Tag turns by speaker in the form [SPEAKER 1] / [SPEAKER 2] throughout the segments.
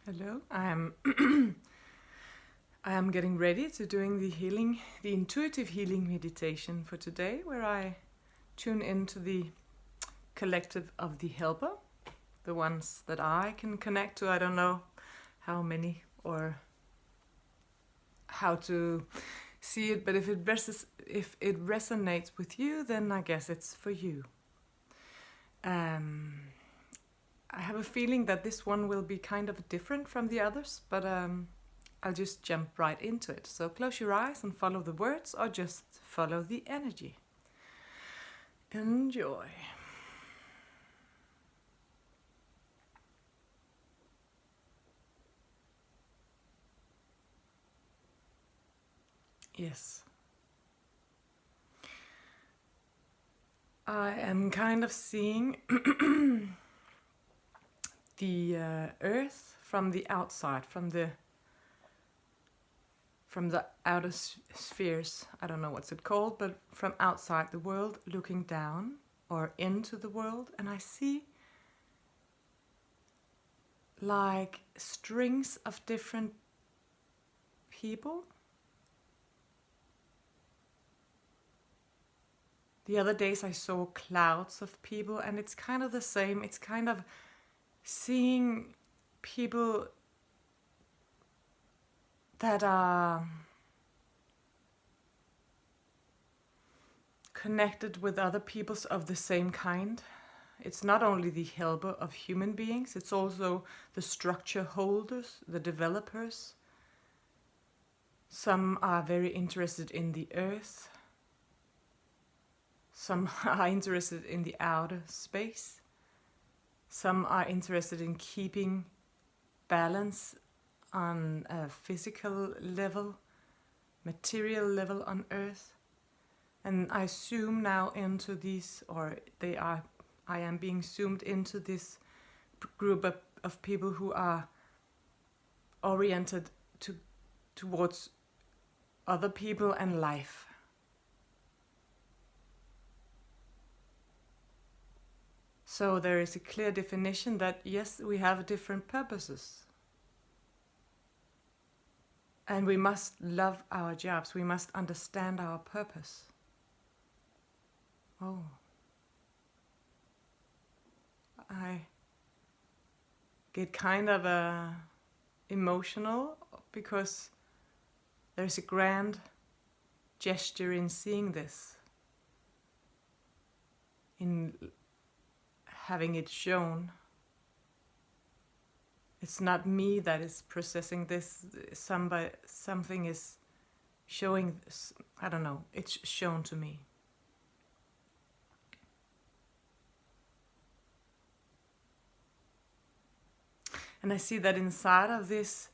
[SPEAKER 1] Hello, I am getting ready to doing the intuitive healing meditation for today, where I tune into the collective of the helper, the ones that I can connect to. I don't know how many or how to see it, but if it resonates with you, then I guess it's for you. I have a feeling that this one will be kind of different from the others, but I'll just jump right into it. So close your eyes and follow the words, or just follow the energy. Enjoy. Yes. I am kind of seeing the earth from the outside, from the outer spheres. I don't know what's it called, but from outside the world, looking down or into the world, and I see like strings of different people. The other days I saw clouds of people, and it's kind of the same. It's kind of seeing people that are connected with other peoples of the same kind. It's not only the helper of human beings, it's also the structure holders, the developers. Some are very interested in the earth. Some are interested in the outer space. Some are interested in keeping balance on a physical level, material level on Earth. And I zoom now into these, I am being zoomed into this group of people who are oriented towards other people and life. So there is a clear definition that yes, we have different purposes. And we must love our jobs. We must understand our purpose. Oh. I get kind of emotional because there's a grand gesture in seeing this, in having it shown. It's not me that is processing this. Something is showing this. I don't know. It's shown to me. And I see that inside of this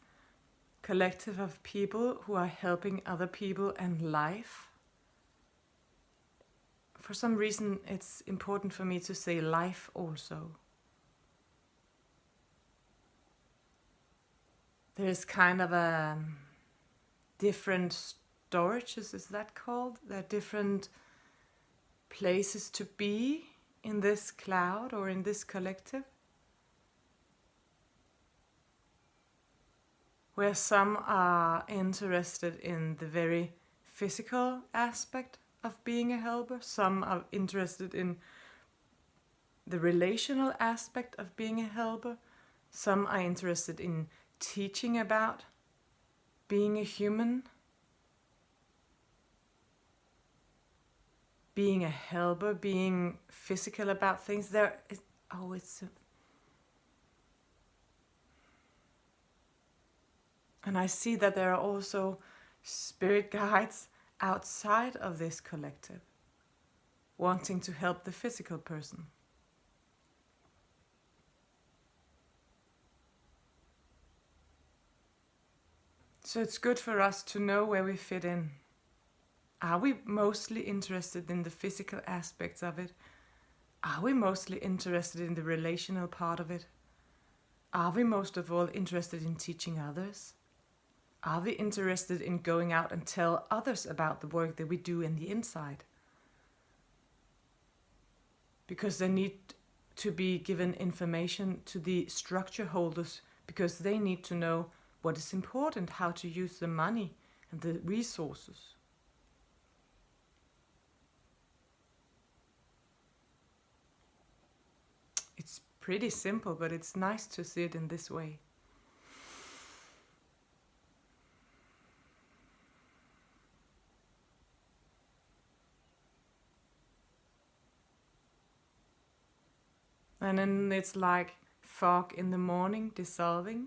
[SPEAKER 1] collective of people who are helping other people and life, for some reason it's important for me to say life also. There's kind of a different storages, is that called? There are different places to be in this cloud or in this collective, where some are interested in the very physical aspect of being a helper, some are interested in the relational aspect of being a helper, some are interested in teaching about being a human, being a helper, being physical about things. And I see that there are also spirit guides outside of this collective, wanting to help the physical person. So it's good for us to know where we fit in. Are we mostly interested in the physical aspects of it? Are we mostly interested in the relational part of it? Are we most of all interested in teaching others? Are we interested in going out and tell others about the work that we do in the inside? Because they need to be given information to the structure holders, because they need to know what is important, how to use the money and the resources. It's pretty simple, but it's nice to see it in this way. And then it's like fog in the morning dissolving,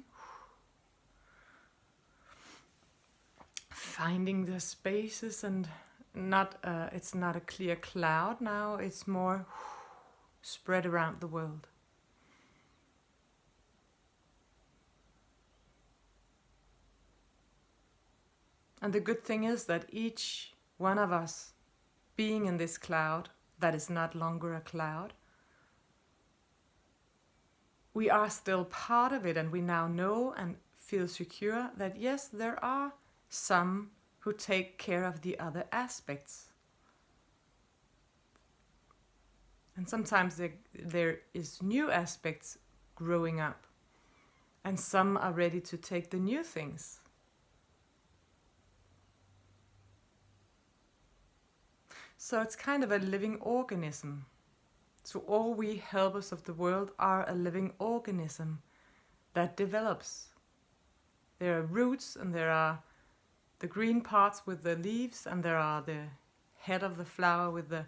[SPEAKER 1] finding the spaces, and it's not a clear cloud now, it's more spread around the world. And the good thing is that each one of us being in this cloud that is not longer a cloud, we are still part of it, and we now know and feel secure that yes, there are some who take care of the other aspects. And sometimes there is new aspects growing up, and some are ready to take the new things. So it's kind of a living organism. So all we helpers of the world are a living organism that develops. There are roots, and there are the green parts with the leaves, and there are the head of the flower with the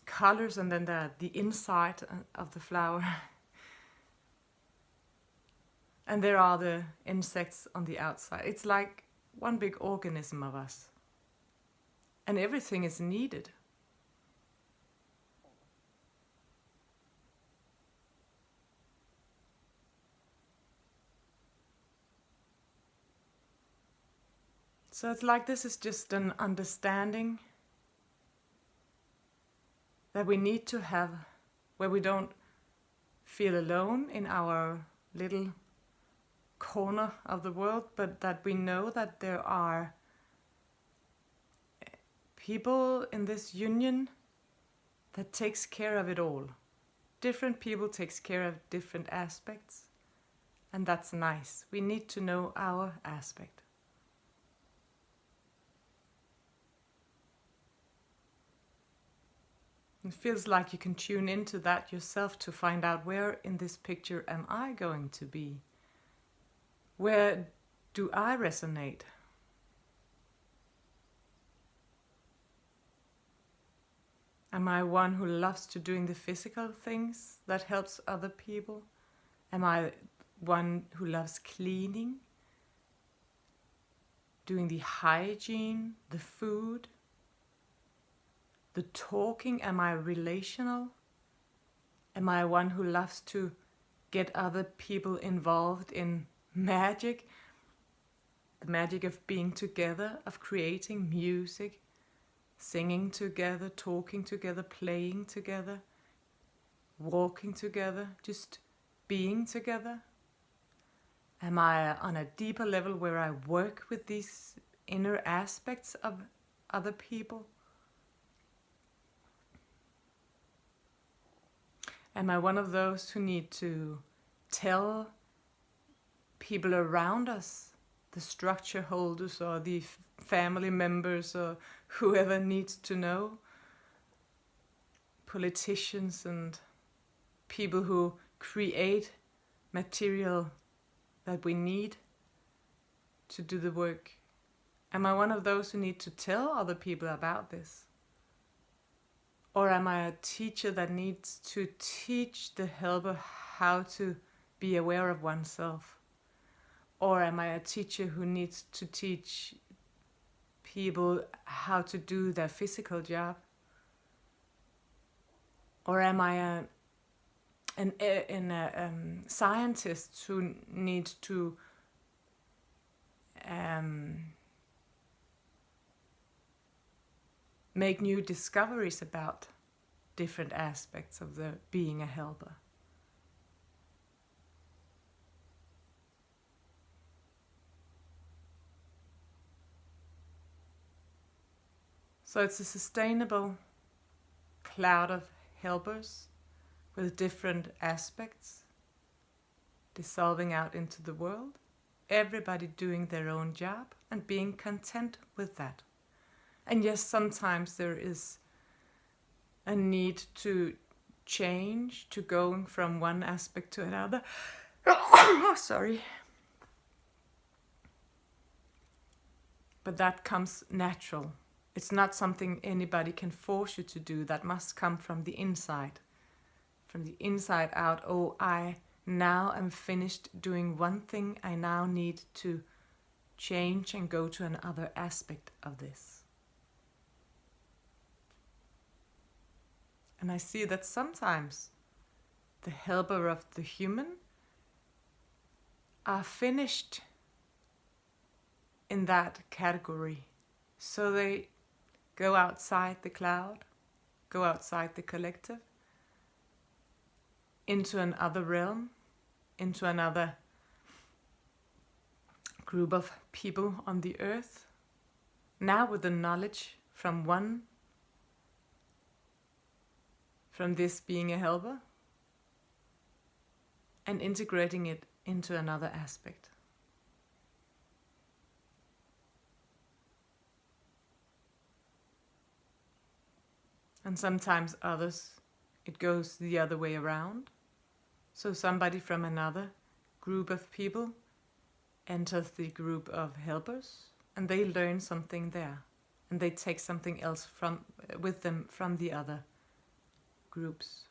[SPEAKER 1] colors, and then there are the inside of the flower. And there are the insects on the outside. It's like one big organism of us. And everything is needed. So it's like this is just an understanding that we need to have, where we don't feel alone in our little corner of the world, but that we know that there are people in this union that takes care of it all. Different people takes care of different aspects, and that's nice. We need to know our aspect. It feels like you can tune into that yourself to find out, where in this picture am I going to be? Where do I resonate? Am I one who loves to doing the physical things that helps other people? Am I one who loves cleaning, doing the hygiene, the food, the talking? Am I relational? Am I one who loves to get other people involved in magic? The magic of being together, of creating music, singing together, talking together, playing together, walking together, just being together? Am I on a deeper level where I work with these inner aspects of other people? Am I one of those who need to tell people around us, the structure holders or the family members or whoever needs to know, politicians and people who create material that we need to do the work? Am I one of those who need to tell other people about this? Or am I a teacher that needs to teach the helper how to be aware of oneself? Or am I a teacher who needs to teach people how to do their physical job? Or am I a scientist who needs to make new discoveries about different aspects of the being a helper? So it's a sustainable cloud of helpers with different aspects. dissolving out into the world, everybody doing their own job and being content with that. And yes, sometimes there is a need to change, to going from one aspect to another. Oh, sorry. But that comes natural. It's not something anybody can force you to do. That must come from the inside. From the inside out. Oh, I now am finished doing one thing. I now need to change and go to another aspect of this. And I see that sometimes the helper of the human are finished in that category. So they go outside the cloud, go outside the collective, into another realm, into another group of people on the earth, now with the knowledge from this being a helper, and integrating it into another aspect. And sometimes others, it goes the other way around. So somebody from another group of people enters the group of helpers, and they learn something there, and they take something else with them from the other groups.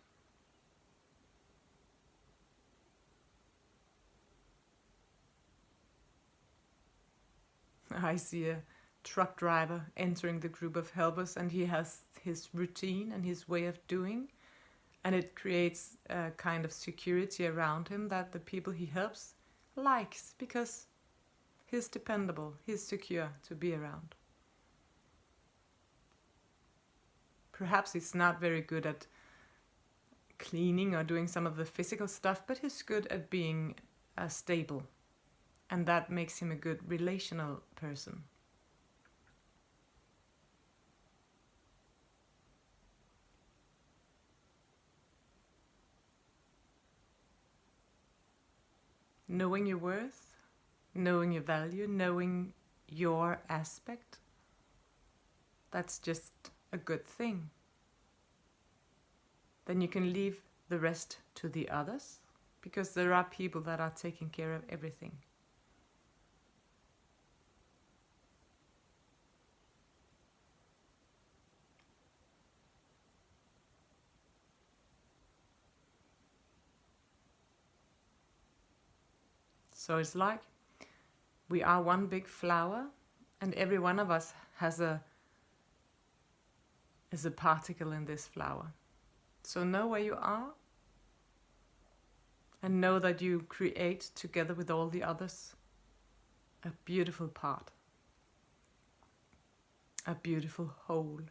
[SPEAKER 1] I see a truck driver entering the group of helpers, and he has his routine and his way of doing, and it creates a kind of security around him that the people he helps likes, because he's dependable, he's secure to be around. Perhaps he's not very good at cleaning or doing some of the physical stuff, but he's good at being stable, and that makes him a good relational person. Knowing your worth, knowing your value, knowing your aspect, that's just a good thing. Then you can leave the rest to the others, because there are people that are taking care of everything. So it's like we are one big flower, and every one of us is a particle in this flower. So know where you are, and know that you create together with all the others a beautiful part, a beautiful whole.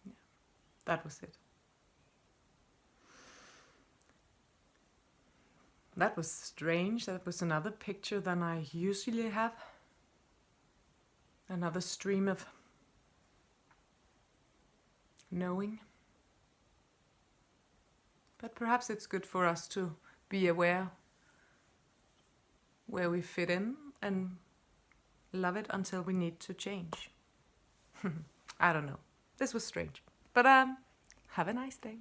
[SPEAKER 1] Yeah, that was it. That was strange. That was another picture than I usually have. Another stream of knowing. But perhaps it's good for us to be aware where we fit in and love it until we need to change. I don't know. This was strange. But have a nice day.